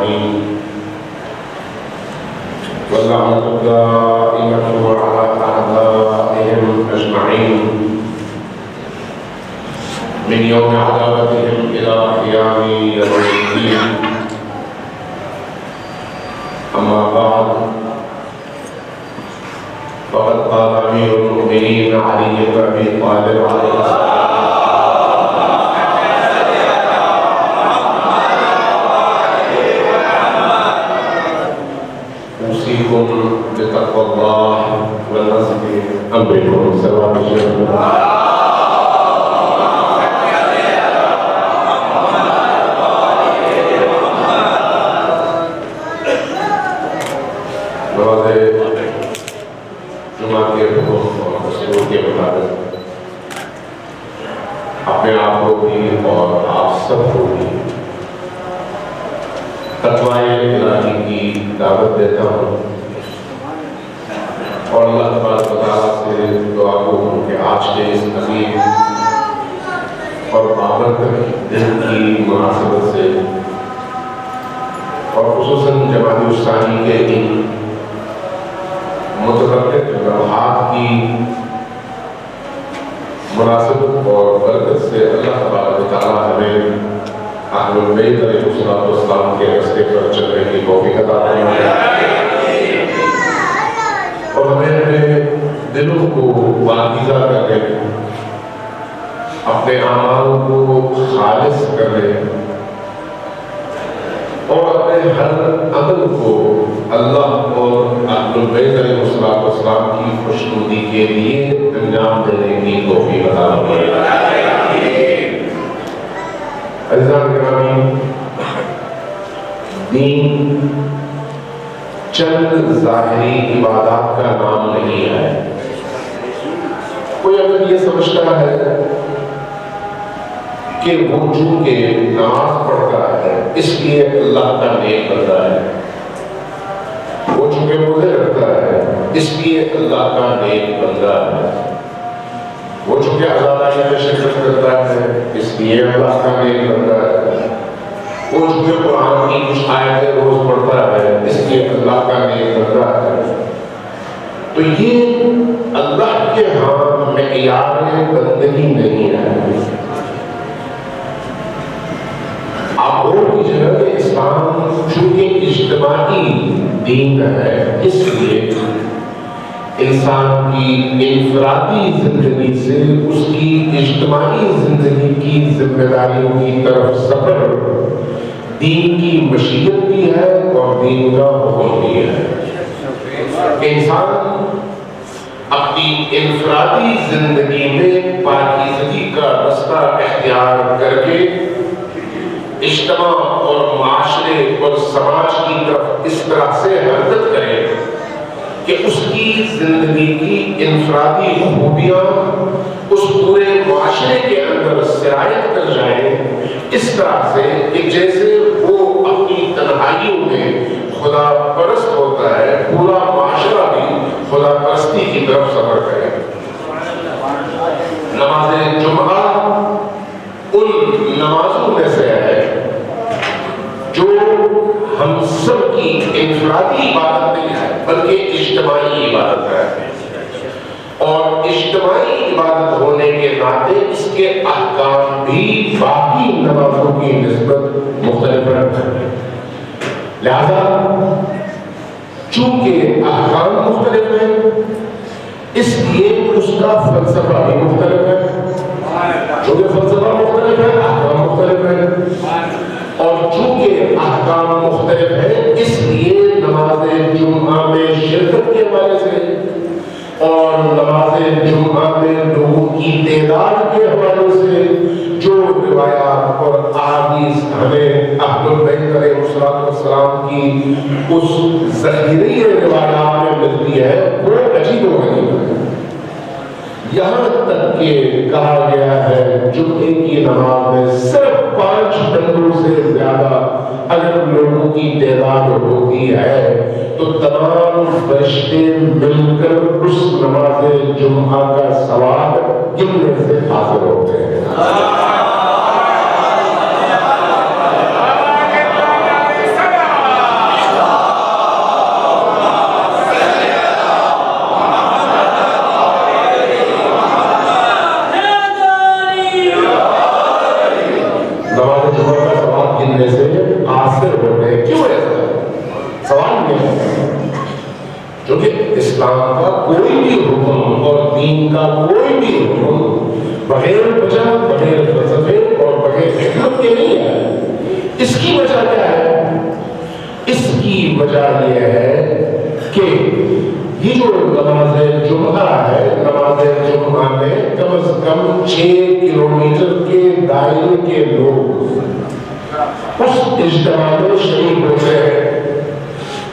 أجمعين واللعنة الدائمة على أعدائهم أجمعين من يوم عداوتهم إلى قيام يوم الدين. أما بعد، فقد قال أمير المؤمنين علي بن أبي طالب عليه السلام: أوصيكم بتقوى الله والنصح أمركم سواء اپنے آپ کو بھی اور آپ سب کو بھی تقوی الہی کی دعوت دیتا ہوں، اور اللہ تبارک و تعالیٰ سے دعا کروں کہ آج کے اس عظیم اور بابرکت دن کی مناسبت سے اور خصوصاً جماعت الثانی کے ان متبرکت لمحات کی مناسبت اور برکت سے اللہ تبارک و تعالیٰ ہمیں اہل البیت علیہ السلام کے راستے پر چلنے کی توفیق عطا فرمائے، اور ہمیں اپنے دلوں کو پاکیزہ کرنے، اپنے اعمال کو خالص کرنے اور اپنے ہر عمل کو اللہ اور اہل البیت علیہ السلام کی خوشنودی کے لیے انجام دینے کی توفیق عطا فرمائے۔ عزیزان گرامی، دین چند ظاہری عبادات کا نام نہیں ہے۔ کوئی اگر یہ سمجھتا ہے کہ وہ چونکہ نماز پڑھتا ہے اس لیے اللہ کا نیک بندہ ہے، وہ چونکہ روزے رکھتا ہے اس لیے اللہ کا نیک بندہ ہے، وہ چونکہ عزاداری میں شرکت کرتا ہے اس لیے اللہ کا نیک بندہ ہے، وہ چونکہ قرآن کی کچھ آیتیں روز پڑھتا ہے اس لیے اللہ کا نیک بندہ ہے۔ تو یہ اللہ کے ہاں معیار بندگی نہیں ہے۔ آپ غور کیجیے کہ اسلام چونکہ اجتماعی دین ہے اس لیے انسان کی انفرادی زندگی سے اس کی اجتماعی زندگی کی ذمہ داریوں کی طرف سفر دین کی مشیت بھی ہے اور دین کا حکم بھی ہے۔ انسان اپنی انفرادی زندگی میں پاکیزگی کا رستہ اختیار کر کے اجتماع اور معاشرے اور سماج کی طرف اس طرح سے حرکت کرے کہ اس کی زندگی کی انفرادی خوبیاں اس پورے معاشرے کے اندر سرایت کر جائیں، اس طرح سے کہ جیسے وہ اپنی تنہائیوں میں خدا پرست ہوتا ہے، پورا معاشرہ بھی خدا پرستی کی طرف سفر کرے۔ نماز جمعہ ان نمازوں میں سے ہے جو ہم سب کی انفرادی عبادت نہیں ہے بلکہ اجتماعی عبادت ہے، اور اجتماعی عبادت ہونے کے ناطے اس کے احکام بھی باقی نمازوں کی نسبت مختلف ہیں۔ لہذا چونکہ احکام مختلف ہیں اس لیے اس کا فلسفہ بھی مختلف ہے، چونکہ فلسفہ مختلف ہے احکام مختلف ہے، اور چونکہ احکام مختلف ہے اس لیے نماز جمعہ میں شرکت کے حوالے سے اور نماز جمعہ میں لوگوں کی تعداد کے حوالے سے جو روایات اور احادیث ہمیں اہل البیت علیہ السلام کی اس ذخیرۂ روایات میں ملتی ہے وہ عجیب و غریب ہے۔ یہاں تک کہ کہا گیا ہے جمعے کی نماز میں صرف 5 ڈنڈوں سے زیادہ اگر لوگوں کی تعداد ہوتی ہے تو تمام فرشتے مل کر اس نماز جمعہ کا ثواب گننے سے حاضر ہوتے ہیں۔ اسلام کا کوئی بھی حکم اور دین کا کوئی بھی حکم بغیر وجہ، بغیر فلسفے اور بغیر حکمت کے نہیں ہے۔ اس کی وجہ کیا ہے؟ اس کی وجہ یہ ہے کہ یہ جو نماز جمعہ ہے، نماز جمعہ میں کم از کم 6 کلومیٹر کے دائرے کے لوگ اس اجتماع میں شریک ہوتے ہیں۔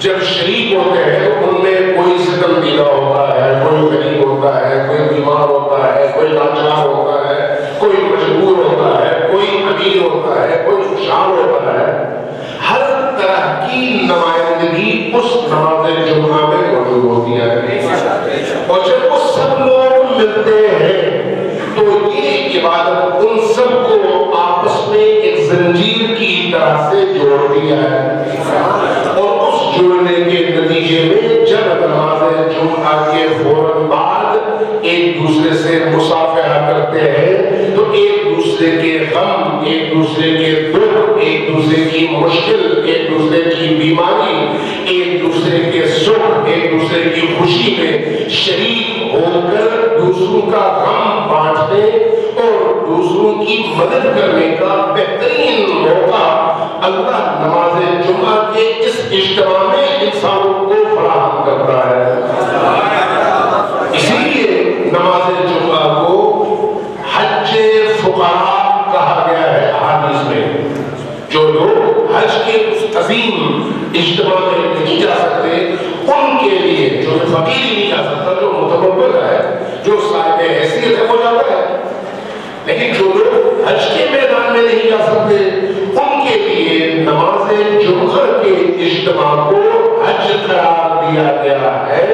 جب شریک ہوتے ہیں ان میں کوئی ستم دیدہ ہوتا ہے، کوئی غریب ہوتا ہے، کوئی بیمار ہوتا ہے، کوئی لاچار ہوتا ہے، کوئی مجبور ہوتا ہے، کوئی امیر ہوتا ہے، کوئی خوشحال ہوتا ہے۔ ہر طرح کی نمائندگی اس نماز جمعہ میں موجود ہوتی ہے، اور جب وہ سب لوگ ملتے ہیں تو یہ عبادت ان سب کو آپس میں ایک زنجیر کی طرح سے جوڑتی ہے، اور اس جوڑنے کے نتیجے میں جب نماز جمعہ کے فوراً بعد ایک دوسرے سے مصافحہ کرتے ہیں تو ایک دوسرے کے غم، ایک دوسرے کے دکھ، ایک دوسرے کی مشکل، ایک دوسرے کی بیماری، ایک دوسرے کے سکھ، ایک دوسرے کی خوشی میں شریک ہو کر دوسروں کا غم بانٹنے اور دوسروں کی مدد کرنے کا بہترین موقع اللہ نماز جمعہ کے اس اجتماع میں انسانوں کو فراہم کرتا ہے۔ اسی لیے نماز جمعہ کو حج فقراء کہا گیا ہے احادیث میں۔ جو لوگ حج کے اس عظیم اجتماع میں نہیں جا سکتے ان کے لیے، جو فقیر نہیں جا سکتا، جو متبر ہے، جو صاحب حیثیت ہے وہ جاتا ہے، لیکن جو لوگ حج کے میدان میں نہیں جا سکتے ان کے لیے نماز جمعہ کے اجتماع کو حج قرار دیا گیا ہے۔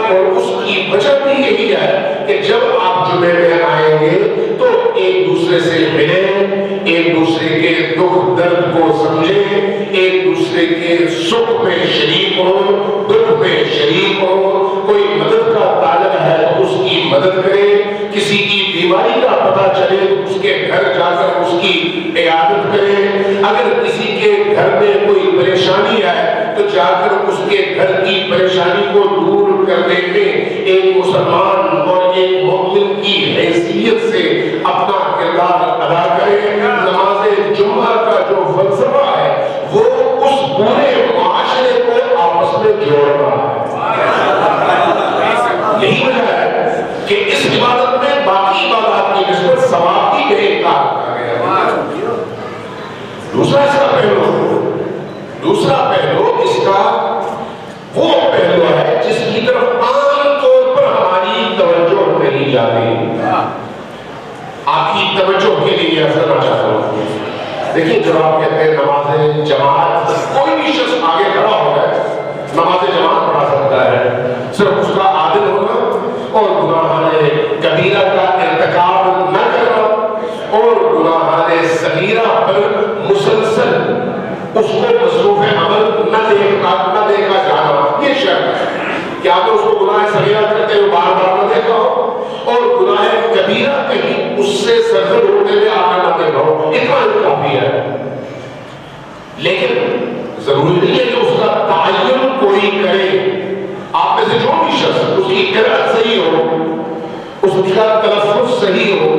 اور اس کی وجہ بھی یہی ہے کہ جب آپ جمعے میں آئیں گے تو ایک دوسرے سے ملیں، ایک دوسرے کے دکھ درد کو سمجھیں، ایک دوسرے کے سکھ میں شریک ہوں، دکھ میں شریک ہوں، کوئی مدد کا طالب ہے تو اس کی مدد کریں، کسی کی بیماری کا پتہ چلے تو اس کے گھر جا کر اس کی عیادت کریں، اگر کسی کے گھر میں کوئی پریشانی ہے تو جا کر اس کے گھر کی پریشانی کو دور کرنے میں ایک مسلمان اور ایک مومن کی حیثیت سے اپنا کردار ادا کریں۔ نماز جمعہ کا جو فلسفہ ہے وہ اس پورے معاشرے کو آپس میں جوڑنا ہے۔ یہی وجہ ہے کہ اس عبادت میں باقی عبادات کی نسبت ثواب کی بے انکار کیا گیا۔ دوسرا اس کا پہلو اس کا وہ پہلو ہے جس کی طرف عام طور پر ہماری توجہ نہیں جاتی۔ آپ کی توجہ کے لیے یہ کرنا چاہتا ہوں، دیکھیں جب آپ کہتے ہیں نماز جماعت، کوئی بھی شخص آگے کھڑا ہو گئے نماز جماعت پڑھا سکتا ہے، صرف اس کا عادل ہونا اور گناہان کبیرہ کا ارتکاب نہ کرنا اور گناہان صغیرہ پر مسلسل اس کو مصروف عمل نہ دیکھا جانا، یہ شرط ہے کہ آپ نے اس کو گناہ صغیرہ کرتے ہوئے بار بار نہ دیکھا ہو اور گناہ کبیرہ کہیں اس سے سرزد ہوتے ہوئے آپ نے نہ دیکھا ہو، اتنا ہی کافی ہے۔ لیکن ضروری نہیں ہے کہ اس کا تعین کوئی کرے۔ آپ میں سے جو بھی شخص اس کی قرأت صحیح ہو، اس کا تلفظ صحیح ہو،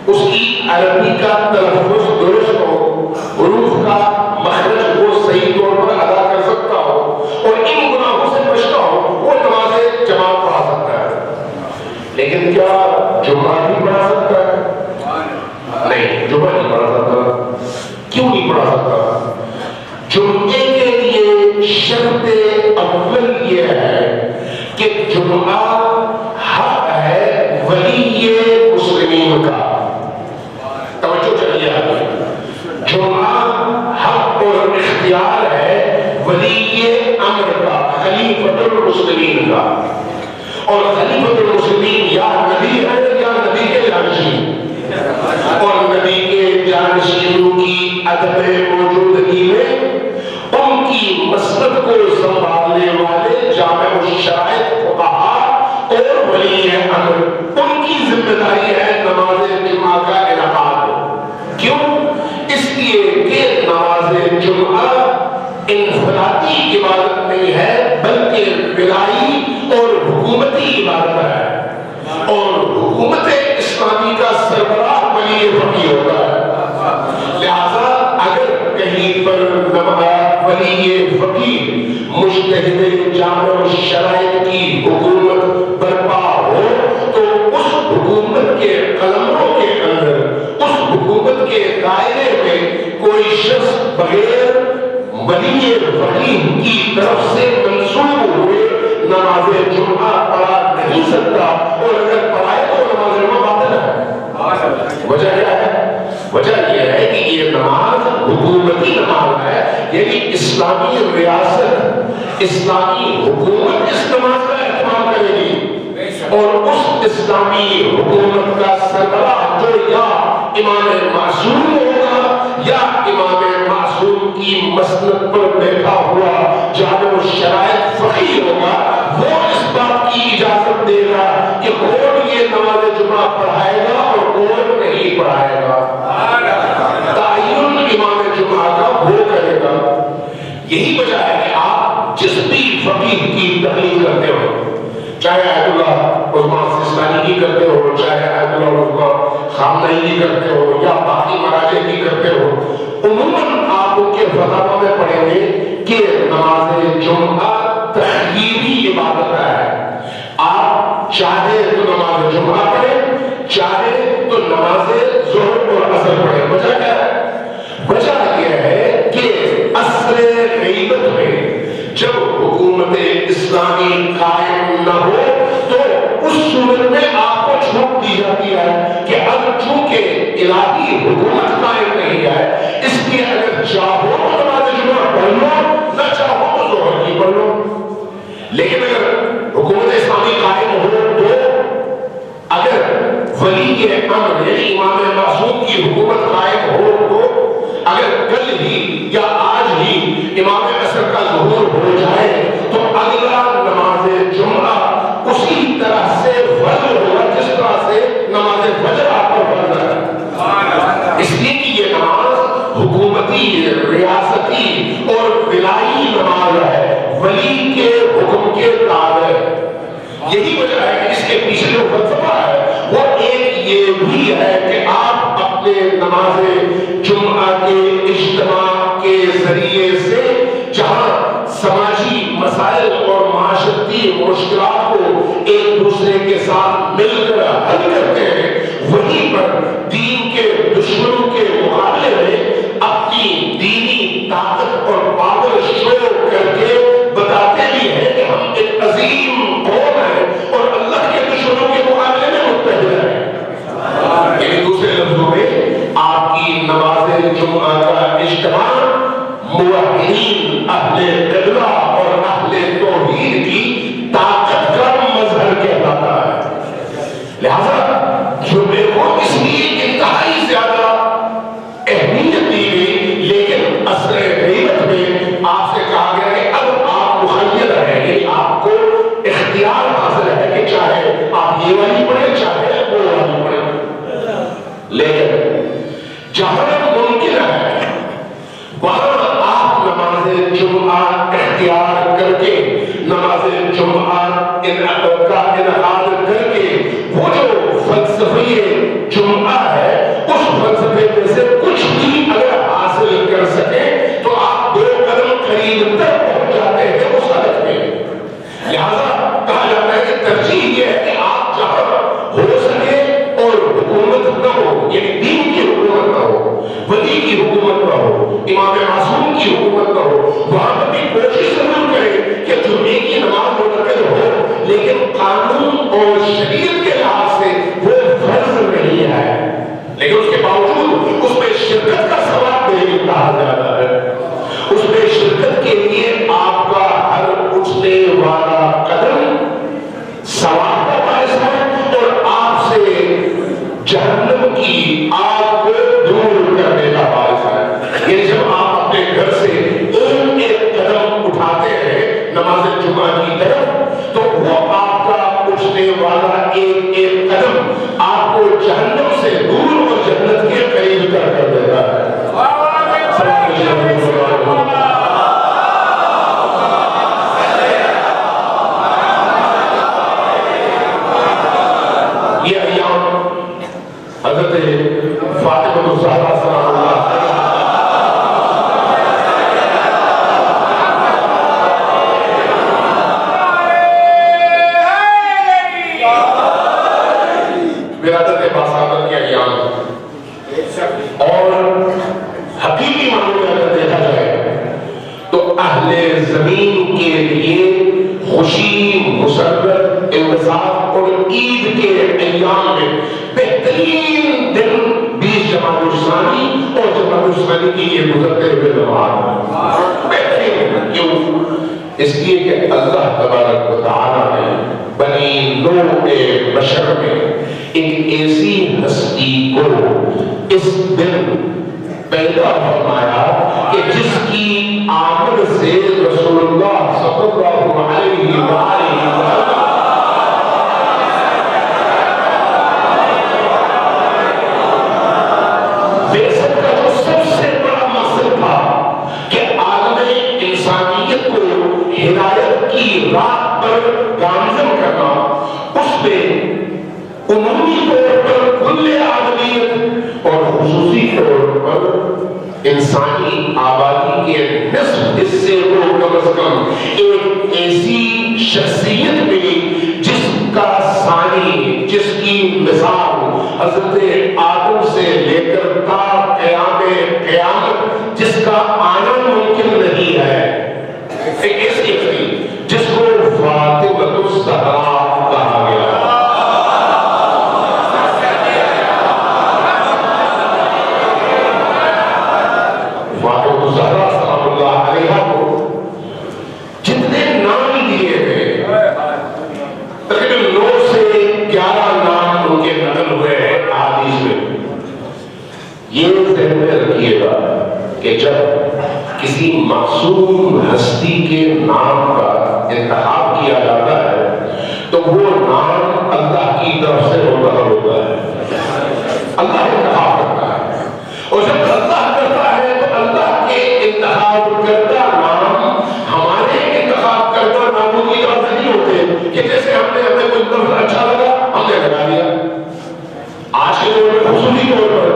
اس کی عربی کا تلفظ درست ہو، حروف کا مخرج وہ صحیح طور پر ادا کر سکتا ہو اور ان گناہوں سے بچتا ہو، وہ نماز جماعت پڑھا سکتا ہے۔ لیکن کیا جمعہ بھی پڑھا سکتا ہے؟ نہیں، جمعہ نہیں پڑھا سکتا۔ کیوں نہیں پڑھا سکتا؟ جمعے کے لیے شرط اول یہ ہے کہ جمعہ حق ہے ولی مسلمین کا۔ توجہ چاہیے آپ کو، جمعہ حق اور اختیار ہے ولی امر کا، خلیفۃ المسلمین کا، اور خلیفۃ المسلمین یا نبی ہے یا نبی کے جانشین، اور نبی کے جانشینوں کی عدم موجودگی میں ان کی مسند کو سنبھالنے والے جامع الشرائط فقہاء اور ولی امر، ان کی ذمہ داری ہے نماز جمعہ کا انعقاد۔ کیوں؟ اس لیے کہ نماز جمعہ انفرادی عبادت نہیں ہے بلکہ ولائی اور حکومتی عبادت ہے اور حکومت اسلامی کا سربراہ ولی فقیہ ہوتا ہے. لہذا اگر کہیں پر ولی فقیہ مجتہد جامع شرائط کی حکومت برپا ہو تو اس حکومت کے قلمروں کے اندر اس حکومت کے دائرے میں کوئی شخص بغیر ولی فقیہ کی طرف سے منسوب ہوئے نماز جمعہ پڑھا نہیں سکتا اور اگر پڑھائے تو نماز جمعہ باطل ہے. وجہ کیا ہے؟ وجہ یہ ہے کہ یہ نماز حکومتی نماز ہے، یعنی اسلامی ریاست اسلامی حکومت اس نماز کا اہتمام کرے گی اور اس اسلامی حکومت کا سربراہ جو یا امام معصوم ہوگا یا امام معصوم کی مسند پر بیٹھا ہوا جامع الشرائط فقیہ ہوگا، وہ اس بات کی اجازت دے گا کہ کون یہ نماز جمعہ پڑھائے گا اور کون نہیں پڑھائے گا. تعین امام جمعہ کا وہ کرے گا. یہی وجہ ہے کہ آپ جس بھی فقیہ کی تقلید کرتے ہو، چاہے آیت اللہ عثمان سستانی کی کرتے ہو، چاہے آیت اللہ عثمان خامنہی کی کرتے ہو یا باقی مراجع کی کرتے ہو، عموماً آپ ان کے فتاوی میں پڑھیں گے کہ نماز جمعہ تحقیقی عبادت ہے. آپ چاہے تو نماز جمعہ پڑھیں، چاہے تو نماز ظہر اور عصر پڑھیں. وجہ کیا ہے؟ وجہ یہ ہے کہ عصر غیبت میں جب حکومت اسلامی قائم نہ ہو تو اس صورت میں آپ کو چھوٹ دی جاتی ہے کہ اب چونکہ الہی حکومت قائم نہیں ہے، اس لیے اگر چاہو تو نماز جمعہ پڑھ لو، نہ چاہو تو ظہر کی پڑھ لو. لیکن اگر حکومت اسلامی قائم ہو تو اگر ولی امر یعنی امام معصوم کی حکومت قائم ہو تو اگر کل ہی یا آج ہی امام عصر کا ظہور ہو جائے تو اگلا نماز جمعہ اسی طرح سے فرض ہوگا جس طرح سے نماز فجر آپ پر فرض ہے. اس لیے کہ یہ نماز حکومتی ریاستی اور ولائی نماز ہے، ولی کے حکم کے تابع. یہی وجہ ہے کہ اس کے پیچھے جو فلسفہ ہے وہ ایک یہ بھی ہے کہ آپ اپنے نماز جمعہ کے اجتماع کے ذریعے سے جہاں سماجی مسائل اور معاشرتی مشکلات کو ایک دوسرے کے ساتھ مل کر حل کرتے ہیں، وہیں پر دین کے دشمنوں کے مقابلے میں اپنی دینی طاقت اور پاور شو کر کے بتاتے بھی ہیں کہ ہم ایک عظیم قوم ہیں اور اللہ کے دشمنوں کے مقابلے میں متحد ہیں. یعنی دوسرے لفظوں میں آپ کی نماز جمعہ کا اجتماع موحدین اہل قبلہ اور اہل توحید کی طاقت کا مظہر کہلاتا ہے. لہذا جمعے کو اس لیے انتہائی زیادہ اہمیت دی گئی، لیکن عصر غیبت میں آپ سے کہا گیا کہ اب آپ مخیر ہیں، یعنی آپ کو اختیار حاصل ہے کہ چاہے آپ یہ والی پڑھیں چاہے وہ والی پڑھیں. لیکن جہاں ممکن ہے وہاں آپ نماز جمعہ اختیار کر کے نماز جمعہ کا انعقاد کر کے وہ جو فلسفی جمعہ ہے اس فلسفے میں سے کچھ بھی اگر حاصل کر سکیں تو آپ 2 قدم قریب تک پہنچ جاتے ہیں اس حالت میں. لہذا کہا جاتا ہے کہ ترجیح یہ ہے کہ آپ جہاں ہو سکے اور حکومت نہ ہو، یعنی دین کی حکومت نہ ہو، ولی کی حکومت نہ ہو، امام معصوم کی حکومت نہ ہو، وہاں پر بھی کوشش ضرور کریں کہ جمعے کی نماز منعقد ہو، لیکن قانون اور شریعت کے لحاظ سے وہ فرض نہیں ہے. لیکن اس کے باوجود اس میں شرکت کا ثواب نہیں کہا جاتا ہے. اس میں شرکت کے لیے آپ کا ہر اٹھنے والا قدم ثواب کا باعث ہے اور آپ سے جہنم کی آگ کو دور کرنے کا باعث ہے. یعنی جب آپ اپنے گھر سے ایک قدم اٹھاتے ہیں نماز جمعہ کی طرف تو وہ آپ کا اٹھنے والا ایک قدم آپ کو جہنم سے دور اور جنت کے قریب کر دیتا ہے. فاطمہ الزہرا سلام اللہ ولادت باصادت کے ایام اور حقیقی معنوں میں اگر دیکھا جائے تو اہل زمین کے لیے خوشی، مسرت، انبساط اور عید کے ایام میں بہترین دن 20 جمادی الثانی اور جمادی الثانی کی یہ گزرتے ہوئے نماز بہترین. کیوں؟ اس لیے کہ اللہ تبارک و تعالی نے بنی نوع بشر میں ایک ایسی ہستی کو اس دن پیدا فرمایا کہ جس کی آمد سے رسول اللہ صلی اللہ علیہ وآلہ بیسٹ کا جو سب سے بڑا مقصد تھا کہ عالم انسانیت کو ہدایت کی راہ پر گامزن کرنا، اس پہ عمومی طور پر کل عالمیت اور خصوصی طور پر انسانی آبادی کے نصف حصے کو کم از کم ایک ایسی شخصیت ملی جس کا ثانی، جس کی مثال حضرت آدم سے لے کر تا قیامت جس کا آنا ممکن نہیں ہے، ایک ایسی ہستی جس کو فاطمہ الزہرا کہا گیا. فاطمہ الزہرا سلام اللہ علیہا کو جتنے نام دیے گئے تقریباً 9 سے 11 نام ان کے نقل ہوئے ہیں احادیث میں. یہ ذہن میں رکھیے گا کہ جب کسی معصوم ہستی کے نام کا انتخاب کیا جاتا ہے تو وہ نام اللہ کی طرف سے منتخب ہوتا ہے. اللہ انتخاب کرتا ہے، اور جب اللہ کرتا ہے تو اللہ کے انتخاب کردہ نام ہمارے انتخاب کردہ ناموں کی طرف نہیں ہوتے کہ جیسے ہمیں کوئی لفظ اچھا لگا ہم نے لگا دیا. آج کے دور میں خصوصی طور پر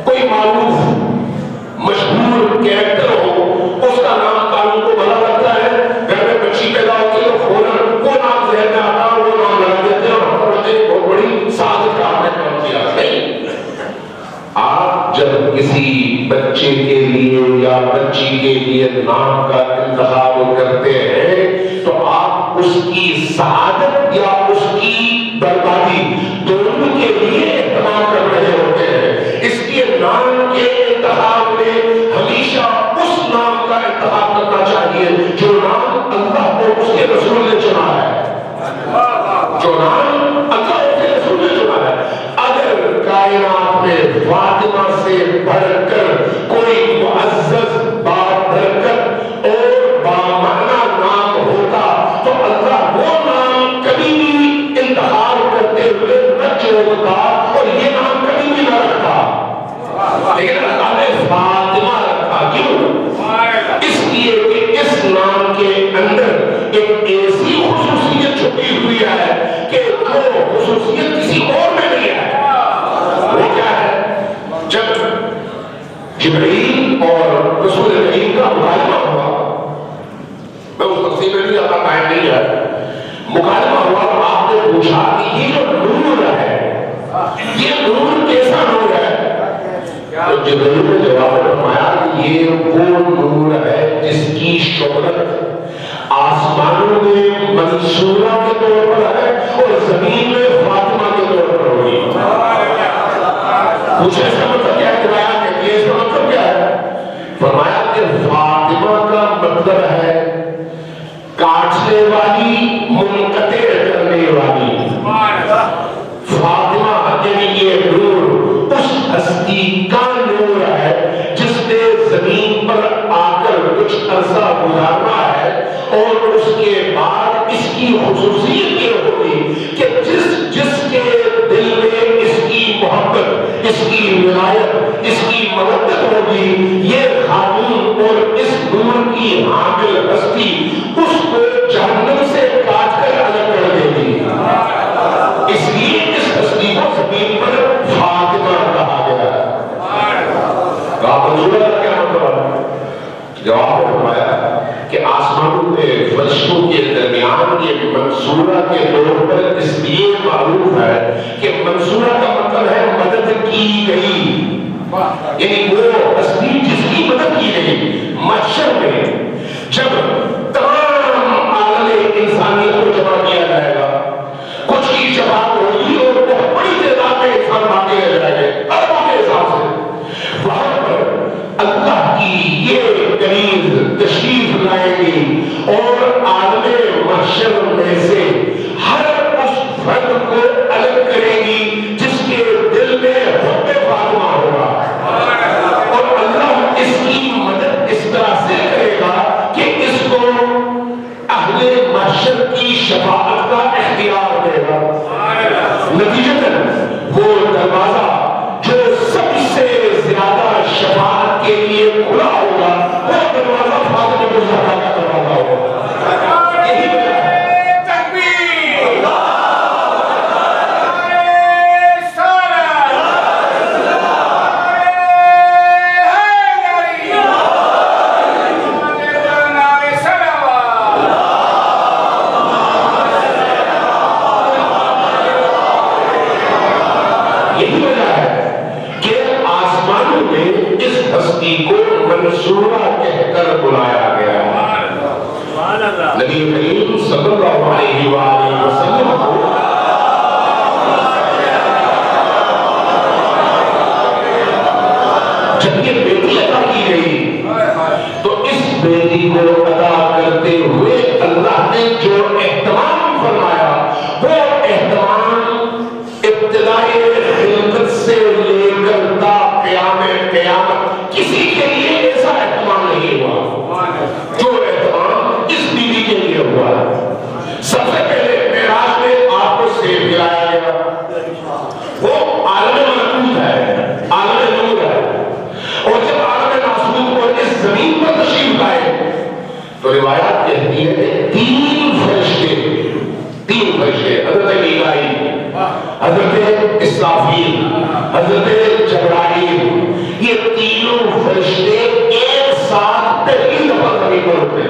کوئی معروف مشہور کیریکٹر ہو، اس کا نام قانون کو بھلا لگتا ہے، گھر میں بچی پیدا ہوتی ہے تو فوراً وہ نام ذہن میں آتا ہے، وہ نام لگا دیتے ہیں اور ہم کہتے ہیں بہت بڑی سعادت کا آپ نے کام کیا. نہیں، آپ جب کسی بچے کے لیے یا بچی کے لیے نام کا انتخاب کرتے ہیں تو آپ اس کی سعادت یا اس کی بربادی دونوں کے لیے اہتمام کر رہے ہوتے ہیں. اس لیے نام کے انتخاب میں ہمیشہ اس نام کا انتخاب کرنا چاہیے جو نام اللہ اور اس کے رسول نے چنا ہے، جو نام اللہ اور اس کے رسول نے چنا ہے. اگر کائنات میں فاطمہ سے بڑھ کر کوئی معزز بابرکت اور بامعنی نام ہوتا تو اللہ وہ نام کبھی بھی انتخاب کرتے ہوئے نہ چھوڑتا اور یہ نام کبھی بھی نہ رکھتا. لیکن اللہ نے فاطمہ رکھا. کیوں؟ اس لیے کہ اس نام کے اندر ایک ایسی خصوصیت چھپی ہوئی ہے کہ جو خصوصیت کسی اور میں نہیں ہے. وہ کیا ہے؟ جب جبرائیل اور رسول کریم کا مکالمہ ہوا، میں اس تفصیل میں نہیں جاتا، ٹائم نہیں ہے، مکالمہ ہوا تو آپ نے پوچھا کہ یہ جو نور ہے یہ نور کیسا نور ہے؟ تو جبرائیل نے جواب فرمایا کہ یہ وہ نور ہے جس کی شہرت آسمانوں میں منصورہ کے طور پر ہے اور زمین میں فاطمہ کے طور پر ہوگی. پوچھے اس کا مطلب کیا ہے؟ اس کا مطلب کیا ہے؟ فرمایا کہ فاطمہ کا مطلب ہے کاٹنے والی، منقطع کرنے والی. فاطمہ یعنی یہ نور اس ہستی کا نور ہے جس نے زمین پر آ کر کچھ عرصہ گزارنا ہے اور اس کے بعد اس کی خصوصیت یہ ہوگی کہ جس کے دل میں اس کی محبت، اس کی ولایت، اس کی مودت ہوگی، یہ خاتون اور اس نور کی حامل ہستی اس کو جہنم سے کاٹ کر الگ کر دے گی. اس لیے اس ہستی کو زمین پر فاطمہ کہا جواب میں فرمایا کہ آسمانوں میں فرشتوں کے درمیان یہ منصورہ کے طور پر اس لیے معروف ہے کہ منصورہ کا مطلب ہے مدد کی گئی، یعنی وہ ہستی جس کی مدد کی گئی۔ محشر میں جب تمام عالم انسانیت کو جمع کیا جائے گا، کچھ کی شفاعت ہوگی اور بہت بڑی تعداد میں انسان باقی رہ جائیں گے اربوں کے حساب سے، وہاں پر اللہ کی یہ کنیز تشریف لائیں گی اور عالم محشر میں سے ہر اس فرد کو الگ کرے گی جس کے دل میں حب فاطمہ ہوگا، اور اللہ اس کی مدد اس طرح سے کرے گا کہ اس کو اہل محشر کی شفاعت کا اختیار دے گا۔ نتیجتاً وہ دروازہ جو سب سے زیادہ شفاعت کے لیے کھلا ہوگا وہ دروازہ فاطمہ الزہرا کا دروازہ ہوگا۔ یہی وجہ ہے منصورہ کہہ کر بلایا گیا۔ نبی کریم صلی اللہ علیہ وآلہ وسلم کو جب یہ بیٹی عطا کی گئی تو اس بیٹی کو عطا کرتے ہوئے اللہ نے جو اہتمام فرمایا وہ اہتمام ابتدائی خلقت سے لے کر تا قیامت کسی کے لیے ایسا اہتمام نہیں ہوا جو اہتمام اس بیوی کے لیے ہوا ہے۔ سب سے پہلے معراج میں آپ کو سیب دلایا گیا، وہ عالم ملکوت ہے، عالم نور ہے، اور جب عالم ناسوت کو اس زمین پر تشریف لائے تو روایات کہتی ہے کہ تین فرشتے حضرت میکائیل، حضرت اسرافیل، حضرت جبرائیل، یہ تینوں فرشتے ایک ساتھ پہلی دفعہ زمین پر اترے،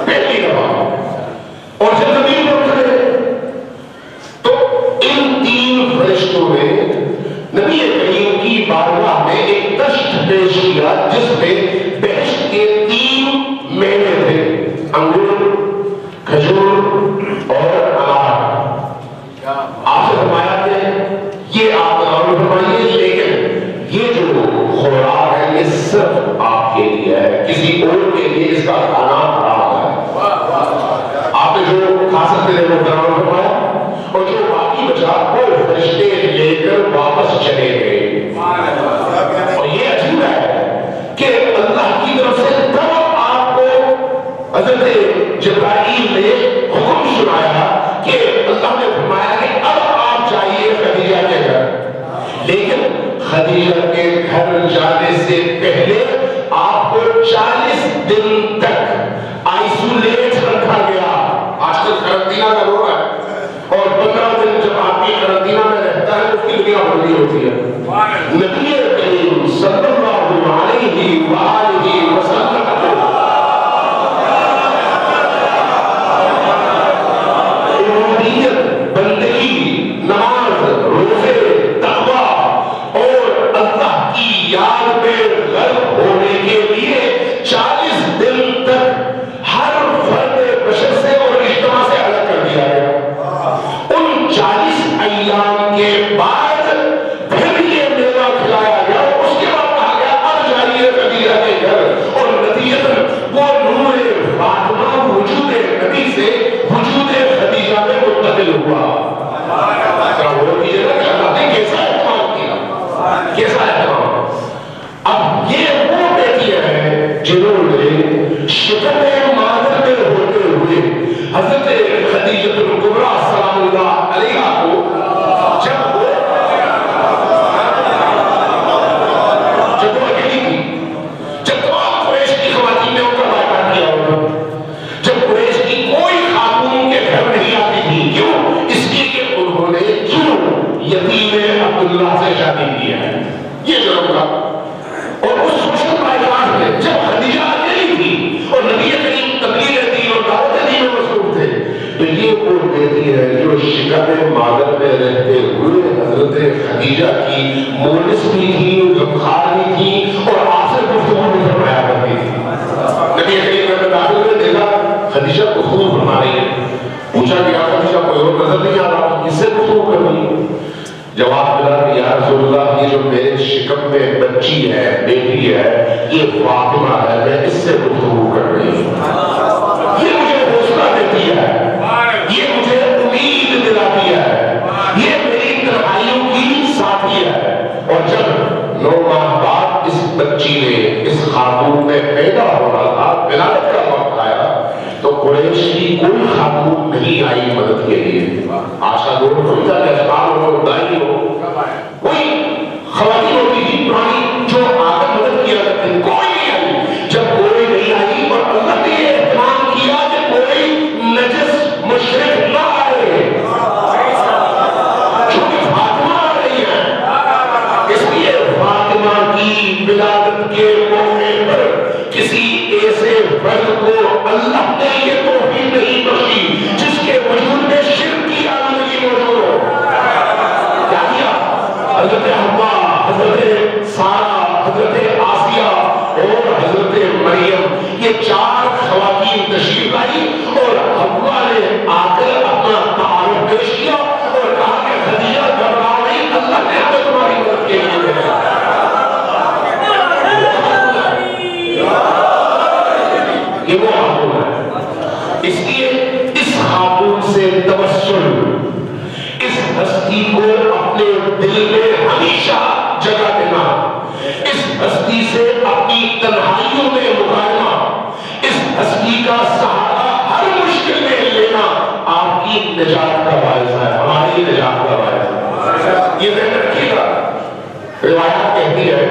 پہلی دفعہ، اور جب زمین پر اترے تو ان تین فرشتوں نے نبی کریم کی بارگاہ میں ایک دشت پیش کیا جس میں بہشت کے تین میوے تھے، انگور، کھجور اور انار۔ آپ سے فرمایا کہ یہ آپ نام فرمائیے، لیکن یہ جو خوراک ہے یہ صرف آپ کے لیے ہے، کسی اور کے لیے اس کا کھانا حرام ہے۔ آپ نے جو کھا سکتے تھے وہ نام فرمایا، اور جو باقی بچا وہ فرشتے لے کر واپس چلے گئے۔ اور یہ عجیب ہے کہ اللہ کی طرف سے تب آپ کو حضرت جبرائیل نے حکم سنایا کہ اللہ نے فرمایا کہ اب آپ جائیے خدیجہ کے گھر، لیکن خدیجہ کے گھر جانے سے پہلے آپ کو 40 دن تک آئسولیٹ رکھا گیا۔ آج کل قرنطینہ کا دور ہے، اور 15 دن جب آدمی قرنطینہ میں رہتا ہے اس کی دنیا بندی ہوتی ہے۔ نبی کریم صلی اللہ علیہ وآلہ وسلم بندگی، نماز، روزے، تقویٰ اور اللہ کی یاد میں غرق ہونے کے لیے 40 دن تک ہر فرد بشر سے اور اجتماع سے الگ کر دیا گیا۔ ان 40 ایام کے بعد پھر یہ میوہ کھلایا گیا، اس کے بعد کہا گیا اب جائیے خدیجہ کے گھر، اور نتیجتاً وہ نور فاطمہ وجود نبی سے وجود خدیجہ میں منتقل ہوا۔ اللہ نے کیسا اہتمام کیا، کیسا اہتمام۔ اب یہ وہ بیٹی ہے جنہوں نے شکل مادر میں ہوتے ہوئے حضرت خدیجہ الکبریٰ سلام اللہ علیہا کو جب وہ اکیلی تھی، جب تمام قریش کی خواتین نے ان کا بائیکاٹ کیا ہوگا، جب قریش کی کوئی خاتون کے گھر نہیں آتی تھی، کیوں؟ اس لیے کہ انہوں نے کیوں یتیم عبداللہ سے شادی کی ہے، یہ ضرور تھا، اور اس سوشل بائیکاٹ تھے جب خدیجہ اکیلی تھی اور نبی کریم تبلیغ دین اور دعوت دین میں مصروف تھے، تو یہ وہ بیٹی ہے جو شکم مادر میں رہتے ہوئے حضرت خدیجہ کی مونس بھی تھی، غمخوار بھی تھی اور آپ سے گفتگو بھی فرمایا کرتی تھی۔ نبی کریم نے داخل میں دیکھا خدیجہ گفتگو فرما رہی ہے، پوچھا کہ یا خدیجہ کوئی اور نظر نہیں آ رہا، کس سے گفتگو کر رہی ہے؟ جواب ملا کہ یا رسول اللہ، یہ جو میرے شکم میں بچی ہے، بیٹی ہے، یہ فاطمہ ہے، میں اس سے گفتگو کر رہی ہوں۔ یہ مجھے حوصلہ دیتی ہے، یہ مجھے امید دلاتی ہے، یہ میری تنہائیوں کی ساتھی ہے۔ اور جب 9 ماہ بعد اس بچی نے، اس خاتون میں پیدا ہونا تھا، ولادت کا وقت آیا، تو قریش کی کوئی خاتون نہیں آئی مدد کے لیے۔ آشا دور سمجھا کہ اسباب ہو، دائی ہو، کوئی خواتین ہوتی تھی پرانی جو آ کر مدد کیا کرتی، کوئی نہیں آئی۔ جب کوئی نہیں آئی اور اللہ نے یہ اہتمام کیا کہ کوئی نجس مشرک نہ آئے، چونکہ فاطمہ آ رہی ہے، اس لیے فاطمہ کی ولادت کے موقع پر کسی ایسے فرد کو اللہ نے یہ توفیق نہیں بخشی جس کے وجود میں شرک کی آلودگی موجود ہو۔ کیا کیا؟ حضرت حوا، حضرت سارہ، حضرت آسیہ اور حضرت مریم، یہ 4 خواتین تشریف لائی اور حوا نے آ کر اپنا تعارف پیش کیا اور کہا کہ خدیجہ گھبرا نہیں، اللہ نے ہمیں تمہاری مدد کے لیے بھیجا۔ یہ وہ خاتون ہے، اس لیے اس خاتون سے توسل، اس ہستی کو اپنے دل میں ہمیشہ جگہ دینا، اس ہستی سے اپنی تنہائیوں میں مکالمہ، اس ہستی کا سہارا ہر مشکل میں لینا آپ کی نجات کا باعث ہے، ہماری نجات کا باعث ہے۔ یہ ذہن رکھیے گا۔ روایات کہتی ہے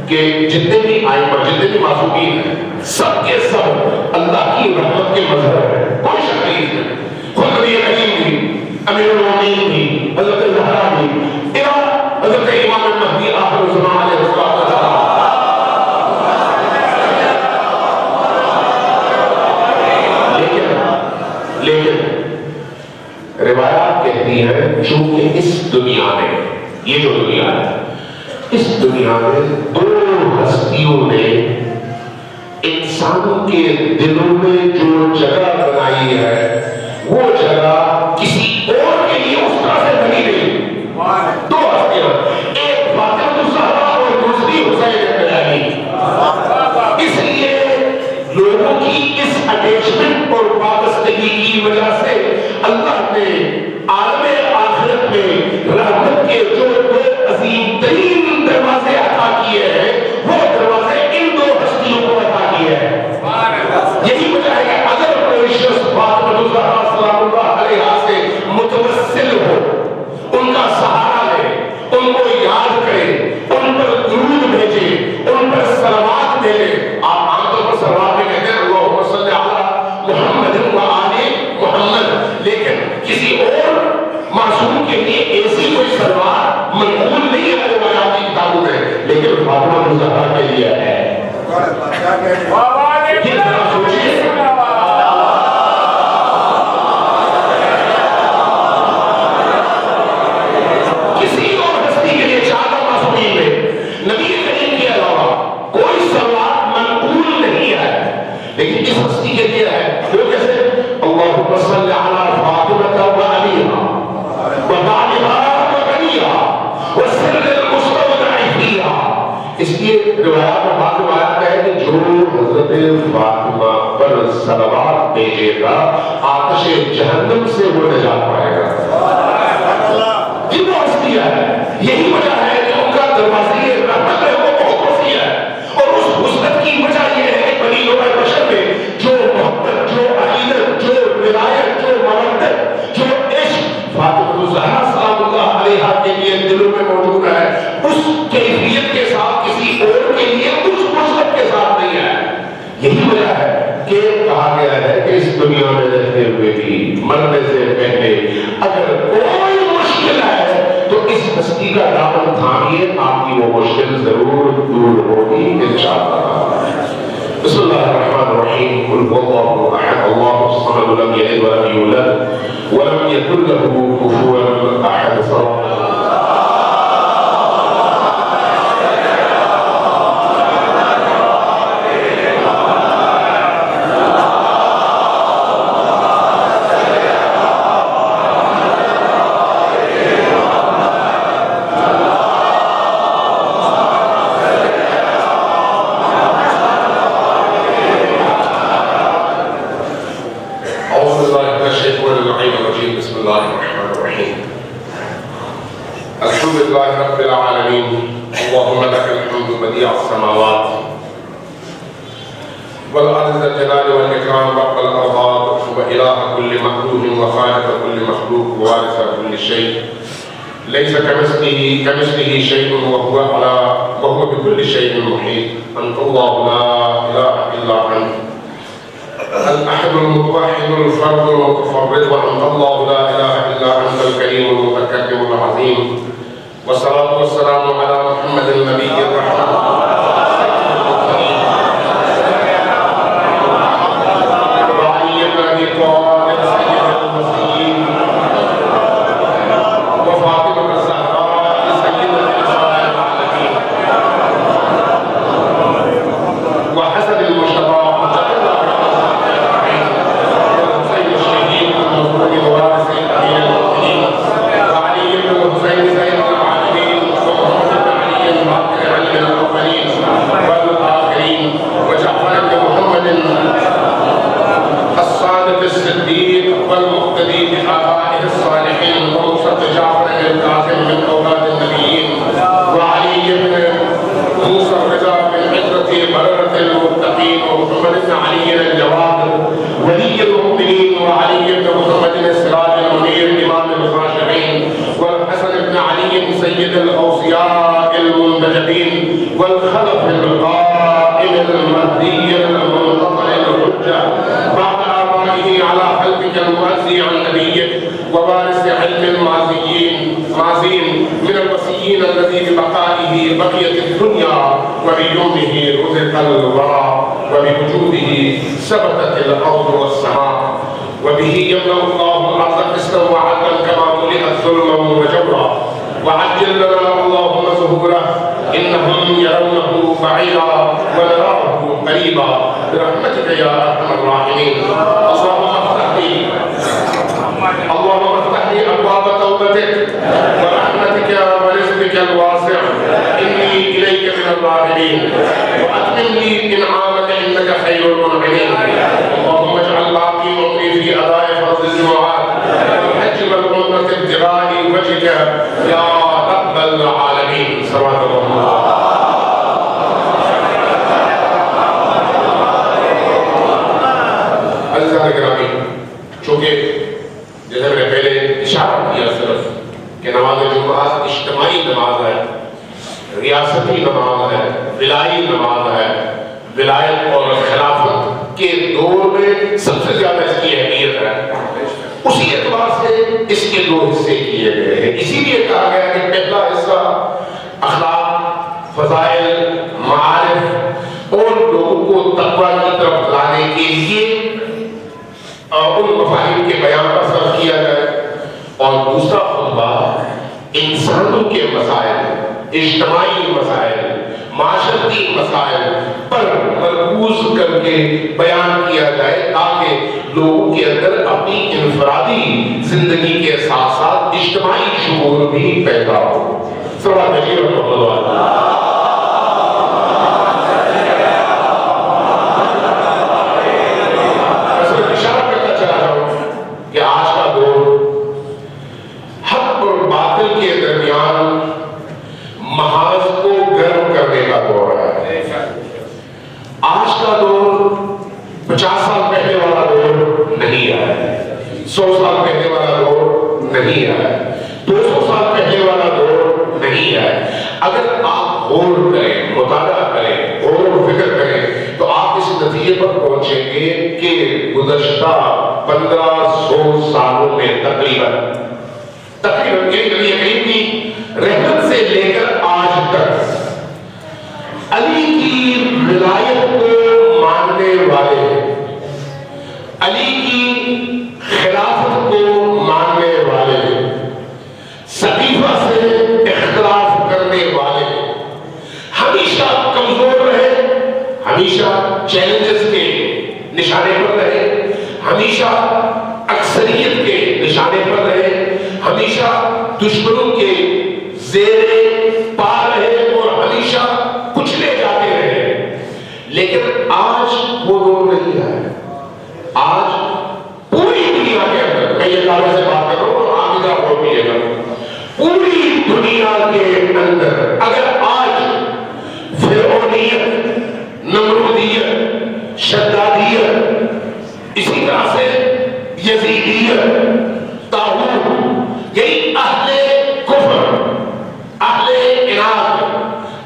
کہ جتنے بھی آئمہ، جتنے بھی معصومین ہیں، سب کے سب اللہ کی رحمت کے مظہر ہیں، کوئی شک نہیں ہے۔ خود نبی کریم بھی، امیر المومنین بھی، حضرت زہرا بھی، حضرت امام المہدی آخر الزمان علیہ السلام، لیکن روایات کہتی ہیں چونکہ اس دنیا میں، یہ جو دنیا ہے، اس دنیا میں 2 ہستیوں نے انسانوں کے دلوں میں جو جگہ بنائی ہے، وہ جگہ کسی اور کے لیے اس طرح سے بنی نہیں۔ 2 ہستیاں، ایک فاطمہ الزہرا اور دوسری حسین ابن علی۔ اس لیے لوگوں کی اس اٹیچمنٹ اور وابستگی کی وجہ سے اللہ نے عالم آخرت میں رحمت کے جو 2 عظیم ترین دروازے عطا کیے ہیں، وہ دروازے ان 2 ہستیوں کو عطا کیے ہیں۔ یہی وجہ ہے کہ اگر کوئی شخص فاطمہ الزہرا سلام اللہ علیہا سے متوسل ہو، ان کا سہارا لے، ان کو یاد کرے، ان پر درود بھیجے، ان پر صلوات بھیجے۔ آپ عام طور پر صلوات میں کہتے ہیں اللہم صلی علی محمد و آل محمد، لیکن کسی اور معصوم کے لیے ایسی کوئی صلوات منقول نہیں ہے روایاتی کتابوں میں، لیکن فاطمہ الزہرا کے لیے ہے۔ یہ ذرا سوچیے، کسی اور ہستی کے لیے 4 معصومین میں نبی کریم کے علاوہ کوئی صلوات منقول نہیں ہے، لیکن اس ہستی کے لیے ہے۔ وہ کیسے؟ اللہم صلی علی فاطمہ و علیہا وبعلہا وبنیہا وسر المستودع فیہا۔ اس لیے روایات میں بعض روایات ہے کہ جو حضرت فاطمہ پر صلوات بھیجے گا آتش جہنم سے وہ نجات پائے گا۔ یہ وہ ہستی ہے، یہی وجہ ہے کہ ان کا دروازے رحمت ہے وہ بہت وسیع ہے، اور اس وسعت کی وجہ یہ ہے کہ بنی نوع بشر میں جو محبت، جو عقیدت، جو ولایت، جو مودت، جو عشق فاطمہ الزہرا سلام اللہ علیہا کے لیے دلوں میں موجود ہے، اس کیفیت کے ساتھ کسی اور کے لیے اس وسعت کے ساتھ نہیں ہے۔ یہی وجہ ہے کہ کہا گیا ہے کہ اس دنیا میں رہتے ہوئے بھی، مرنے سے پہلے اگر کوئی مشکل ہے تو اس ہستی کا دامن تھامیے، آپ کی وہ مشکل ضرور دور ہوگی انشاءاللہ۔ بسم الله الرحمن الرحيم. قل هو الله احد الله الصمد لم يلد ولم يولد ولم يكن له كفوا احد. الحمد لله رب العالمين. اللهم لك الحمد بديع السماوات والارض ذا الجلال والاكرام رب الارباب واله كل مخلوق وخالق كل مخلوق ووارث كل شيء. ليس كمثله شيء وهو بكل شيء محيط. انت الله لا اله الا انت الاحد المتوحد الفرد المتفرد. وانت الله لا اله الا انت الكريم المتكلم العظيم. والصلاة والسلام على محمد النبي الرحمة وعلي بن أبي طالب سيد المرسلين وفاطمة الزهراء سيدة نساء العالمين وحسن المجتبى والحسين الشهيد المظلوم ووارث أمير المؤمنين وعلي بن الحسين سيد والآخرين وجعفر بن محمد الصادق الصديق والمقتدي بآبائه الصالحين وموسى جعفر القاسم من أولاد النبيين وعلي بن موسى الرضا بالعزة بررة المتقين ومحمد بن علي الجواد ولي المؤمنين وعلي بن محمد السراج المنير إمام الخاشعين والحسن بن علي سيد الأوصياء المنتجبين والخلف القائم المهدي المنتظر الحجة بعد آبائه على خلفك المؤذي عن نبيك ووارث علم المازين من الوصيين الذي ببقائه بقيت الدنيا وبيومه رزق الورى وبوجوده ثبتت الأرض والسماء وبه يملأ الله الأرض قسطا وعدلا كما ملئت ظلما وجورا. وعجل لنا اللهم ظهوره إنهم يرونه بعيدا ونراه قريبا برحمتك يا أرحم الراحمين. اللهم افتح لي أبواب توبتك ورحمتك ورزقك الواسع. إني إليك من الراغبين وأتمم لي إنعامك إنك خير المنعمين. اللهم اجعل باقي عمري في أداء فرض الجمعات والحج والعمرة ابتغاء وجهك يا رب العالمين. صلوات الله. چونکہ جیسے میں نے پہلے اشارہ کیا صرف کہ نماز جمعہ اجتماعی نماز ہے، ریاستی نماز ہے، ولائی نماز ہے. ولایت اور خلافت کے دور میں سب سے زیادہ اس کی اہمیت ہے. اسی اعتبار سے اس کے دو حصے کیے گئے ہیں. اسی لیے کہا گیا کہ پہلا حصہ اخلاق، فضائل، معارف اور لوگوں کو تقویٰ کی طرف لانے کے لیے ان مفاہیم کے بیان پر صرف کیا جائے، اور دوسرا خطبہ انسانوں کے مسائل، اجتماعی مسائل، معاشرتی مسائل پر مرکوز کر کے بیان کیا جائے تاکہ لوگوں کے اندر اپنی انفرادی زندگی کے ساتھ ساتھ اجتماعی شعور بھی پیدا ہو. سوال بجیر اللہ. کہ آج کا دور حق اور باطل کے درمیان محاذ کو گرم کرنے کا دور ہے. آج کا دور 50 سال پہلے والا دور نہیں ہے، 100 سال پہلے والا دور نہیں ہے، 200 سال پہلے والا دور نہیں ہے. اگر آپ غور کریں، مطالعہ کریں، غور و فکر کریں تو آپ اس نتیجے پر پہنچیں گے کہ گزشتہ 1500 سالوں میں تقریباً یہ نبی کریم کی رحمت سے لے کر آج تک علی کی ولایت کو ہمیشہ کمزور رہے، ہمیشہ چیلنجز کے نشانے پر رہے، ہمیشہ اکثریت کے نشانے پر رہے، ہمیشہ دشمنوں کے زیر پا رہے اور ہمیشہ کچلے جاتے رہے. لیکن آج وہ دور نہیں ہے. آج پوری دنیا کے اندر، میں یہ دعوے سے بات کر رہا ہوں، آپ ادھر ہوئیے گا، پوری دنیا کے اندر اگر آج فرعونیت، نمرودیت، شدادیت، اسی طرح سے یزیدیت، طاغوت، یہی اہل کفر، اہل اناد،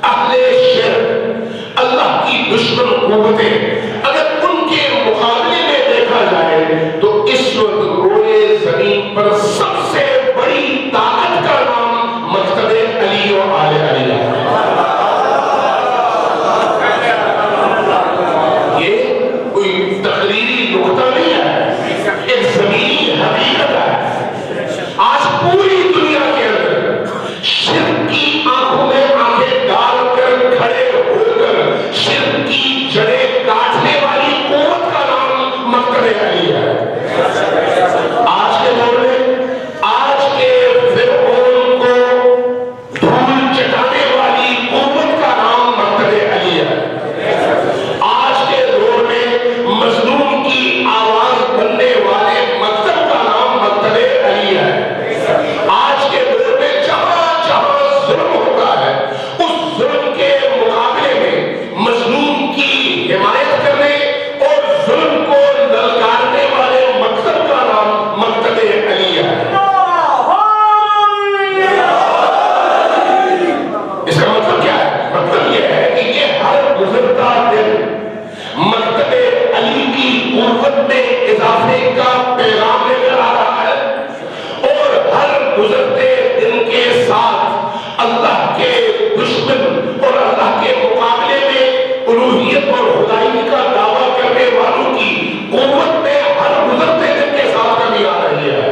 اہل شرک، اللہ کی دشمن قوتیں، اگر ان کے مقابلے میں دیکھا جائے تو اس وقت روئے زمین پر سب سے بڑی طاقت کا نام مکتب علی و آل علی ہے. یہ کوئی تقریری نقطہ نہیں ہے، ایک زمینی حقیقت ہے. آج پوری دنیا کے اندر شرک کی آنکھوں میں آنکھیں ڈال کر کھڑے ہو کر شرک کی جڑیں کاٹنے والی قوت کا نام مکتب علی ہے. آج کے دور میں آج کے فرعون کو دھول چٹانے والی قوت کا نام مکتب علی ہے. آج کے دور میں مظلوم کی آواز بننے والے مکتب کا نام مکتب علی ہے. آج کے دور میں جہاں جہاں ظلم ہوتا ہے اس ظلم کے مقابلے میں مظلوم کی حمایت کرنے اور ظلم کو للکارنے والے مکتب کا نام مکتب علی ہے. اس کا مطلب کیا ہے؟ مطلب یہ ہے کہ یہ ہر گزرتا دن مکتب علی کی قوت میں اضافے کا پیغام لے کر آ رہا ہے، اور ہر گزرتے دن کے ساتھ اللہ کے دشمن اور اللہ کے مقابلے میں الوہیت اور خدائی کا دعویٰ کرنے والوں کی قوت میں ہر گزرتے دن کے ساتھ کمی آ رہی ہے.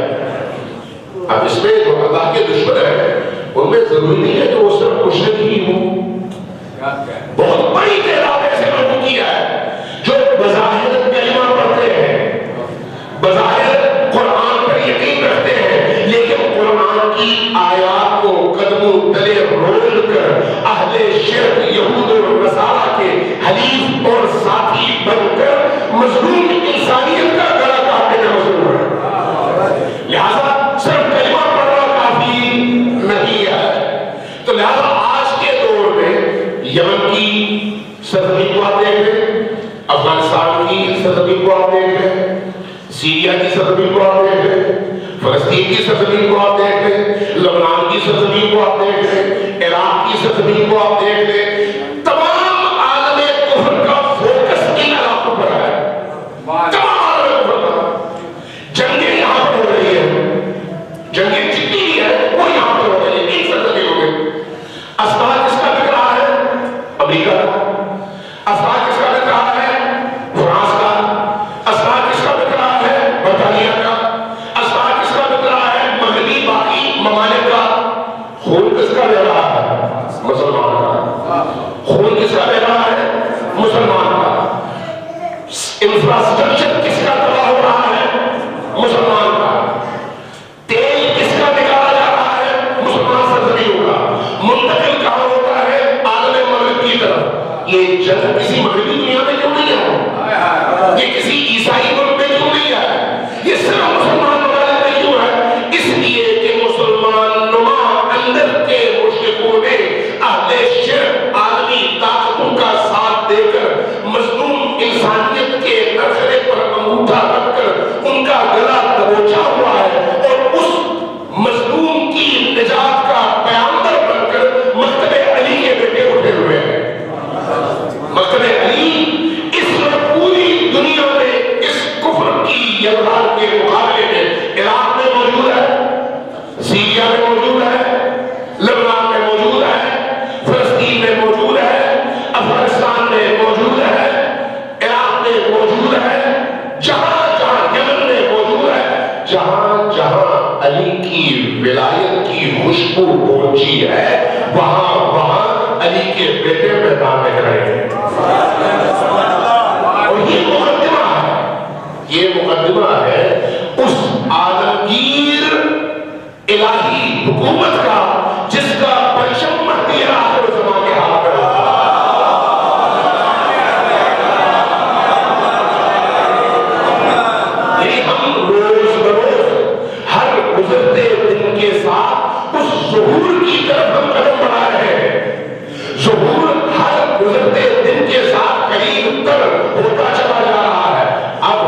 اب اس میں جو اللہ کے دشمن ہیں ان میں ضروری نہیں ہے کہ وہ صرف مشرک ہی ہوں. بہت بڑی تعداد ایسے لوگوں کی ہے جو بظاہر کلمہ پڑھتے ہیں، بظاہر قرآن پر یقین رکھتے ہیں، لیکن قرآن کی آیات کو قدموں تلے رول کر اہل شرک یہود اور نصارہ کے حلیف اور ساتھی بن کر مظلوم انسانیت کا گلا کاٹنے میں مصروف ہے. لہذا صرف کلمہ پڑھنا کافی نہیں ہے. تو لہذا آج کے دور میں یمن کی سرزمین کو آپ دیکھ لیں، افغانستان کی سرزمین کو آپ دیکھ لیں، سیریا کی سرزمین کو آپ دیکھ لیں، فلسطین کی سرزمین کو آپ دیکھ لیں، لبنان کی سرزمین کو آپ دیکھ لیں، عراق کی سرزمین کو آپ دیکھ لیں. تمام عالم کفر کا فوکس ان علاقوں پر ہے. تمام عالم کفر کا جنگیں یہاں پر ہو رہی ہیں، جنگیں جتنی بھی ہے وہ یہاں پر ہو رہی ہے ان سرزمینوں میں. اسباب کس کا بک رہا ہے؟ امریکہ کا. اسباب کس کا بک رہا ہے؟ فرانس کا. اسباب کس کا بک رہا ہے؟ برطانیہ کا. اسباب کس کا بک رہا ہے؟ مغربی باقی ممالک کا. خون کس کا بہ رہا ہے؟ مسلمان کا. خون کس کا بہ رہا ہے؟ مسلمان کا. انفراسٹرکچر کس کا تباہ ہو رہا ہے؟ مسلمان کا. تیل کس کا نکالا جا رہا ہے؟ مسلمان سرزمینوں کا. منتقل کہاں ہوتا ہے؟ عالم مغرب کی طرف. یہ جنگ کسی مغربی دنیا میں کیوں نہیں ہے؟ یہ کسی عیسائی ملک میں کیوں نہیں ہے؟ یہ صرف مسلمان ممالک میں کیوں ہے؟ اس لیے کہ مسلمان نما اندر کے مشرکوں نے اہل شرک عالمی طاقتوں کا ساتھ دے کر مظلوم انسانیت کے نظرے پر انگوٹھا رکھ کر ان کا گلا دبوچا ہوا ہے، اور اس مظلوم کی نجات کا پیامبر بن کر مکتب علی کے بیٹے اٹھے ہوئے ہیں. مکتب علی اس وقت پوری دنیا میں اس کفر کی یلغار کے مقابلے کے میدان میں کھڑے ہیں. اور یہ مقدمہ ہے اس عالمگیر الہی حکومت کا جس کا پرچم مہدی آخر زمان کے ہاتھ میں ہوگا. یعنی ہم روز بروز ہر گزرتے دن کے ساتھ اس ظہور کی طرف ہم قدم بڑھا رہے ہیں. ظہور ہر گزرتے دن کے ساتھ قریب تر ہوتا چلا جا رہا ہے. اب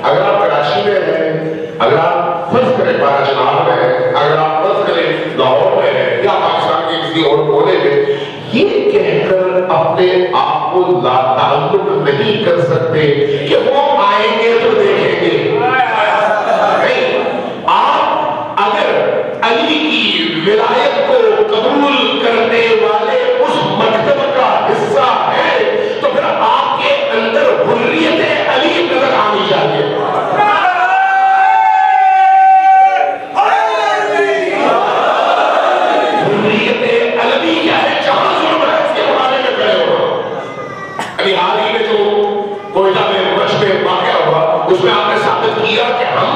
اگر آپ کراچی میں ہیں، اگر آپ فرض کریں باراچنار میں ہیں، اگر آپ فرض کریں لاہور میں ہیں یا پاکستان کے کسی اور کونے میں، یہ کہہ کر اپنے آپ کو لاتعلق نہیں کر سکتے کہ وہ آئیں گے تو دیکھیں گے. نہیں، آپ اگر علی کی ولایت کو قبول کرنے والے اس مکتب کا حصہ ہے تو پھر آپ کے اندر حریت علی نظر آنی چاہیے. حریت علوی کیا ہے؟ جہاں ظلم ہے اس کے مقابلے میں کھڑے ہو. ابھی حال ہی میں جو کوئٹہ میں مرچ میں واقعہ ہوا اس میں آپ نے ثابت کیا کہ ہم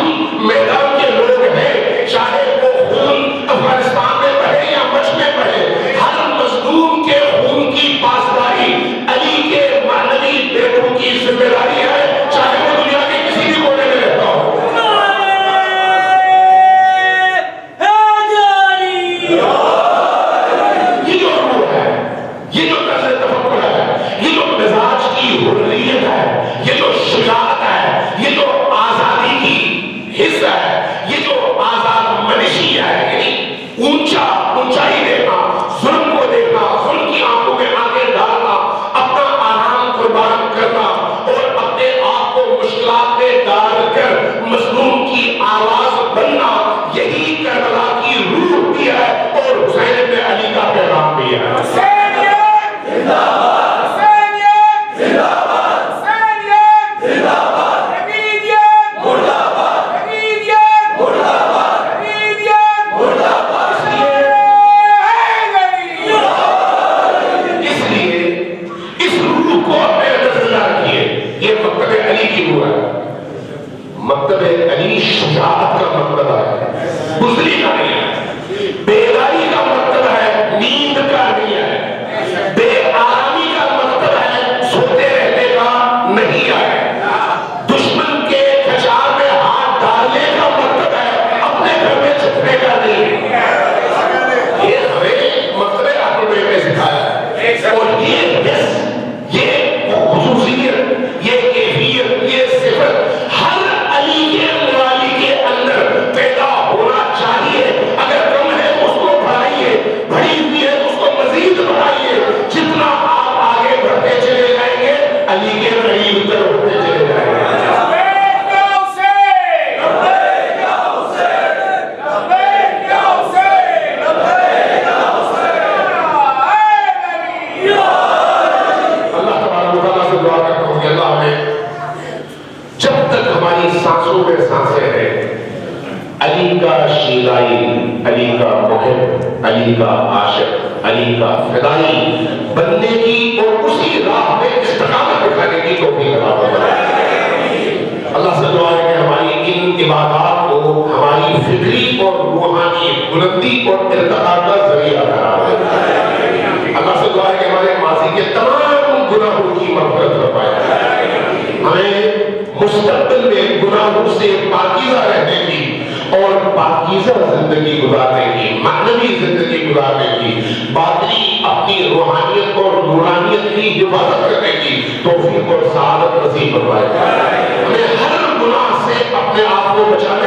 میدان کے لوگ ہیں، چاہے وہ خون افغانستان میں بہے یا مرچ میں بہے، ہر مظلوم کے خون کی پاسداری علی کے معنوی بیٹوں کی ذمہ داری ہے، چاہے وہ دنیا کے کسی بھی کونے میں رہتا ہو. یہ جو روح ہے، یہ جو طرز تفکر ہے، یہ جو مزاج کی حریت ہے، یہ جو شجاعت ہے، یہ جو آزادی کی حصہ ہے، یہ جو آزاد منشی ہے، یعنی اونچائی دیکھنا، ظلم کو دیکھنا، ظلم کی آنکھوں میں آنکھیں ڈالنا، اپنا آرام قربان کرنا اور اپنے آپ کو مشکلات میں ڈال کر مظلوم کی آواز بننا، یہی کربلا کی روح بھی ہے اور حسین ابن علی کا پیغام بھی ہے. مکتب علی شجاعت کا مکتب ہے، بزدلی کا نہیں ہے. بیداری کا مکتب ہے، نیند کا نہیں ہے. بے آرامی کا مکتب ہے، سوتے رہنے کا نہیں ہے. دشمن کے کچار میں ہاتھ ڈالنے کا مکتب ہے، اپنے گھر میں چھپنے کا نہیں ہے. یہ ہمیں مکتب اہل بیت نے سکھایا ہے. اور یہ خصوصیت، یہ کیفیت، یہ صفت ہر علی کے موالی کے اندر پیدا ہونا چاہیے. اگر کم ہے تو اس کو بڑھائیے، بڑھی ہوئی ہے تو اس کو مزید بڑھائیے. جتنا آپ آگے بڑھتے چلے جائیں گے علی کے قریب تر ہوتے چلے جائیں گے. سانسوں میں سانسیں ہیں، علی کا شیدائی، علی کا محب، علی کا عاشق، علی کا فدائی بننے کی اور اسی راہ میں استقامت دکھانے کی توفیق عطا فرمائے. اللہ سے دعا ہے کہ ہماری ان عبادات کو ہماری فکری اور روحانی بلندی اور ارتقاء کا ذریعہ قرار دے. اللہ سے دعا ہے کہ ہمارے ماضی کے تمام گناہوں کی مغفرت فرمائے. ہمیں مستقبل میں گناہوں سے پاکیزہ رہنے کی اور پاکیزہ زندگی گزارنے کی، معنوی زندگی گزارنے کی، باطنی اپنی روحانیت اور نورانیت کی حفاظت کرنے کی توفیق اور سعادت نصیب فرمائے. ہمیں ہر گناہ سے اپنے آپ کو بچانے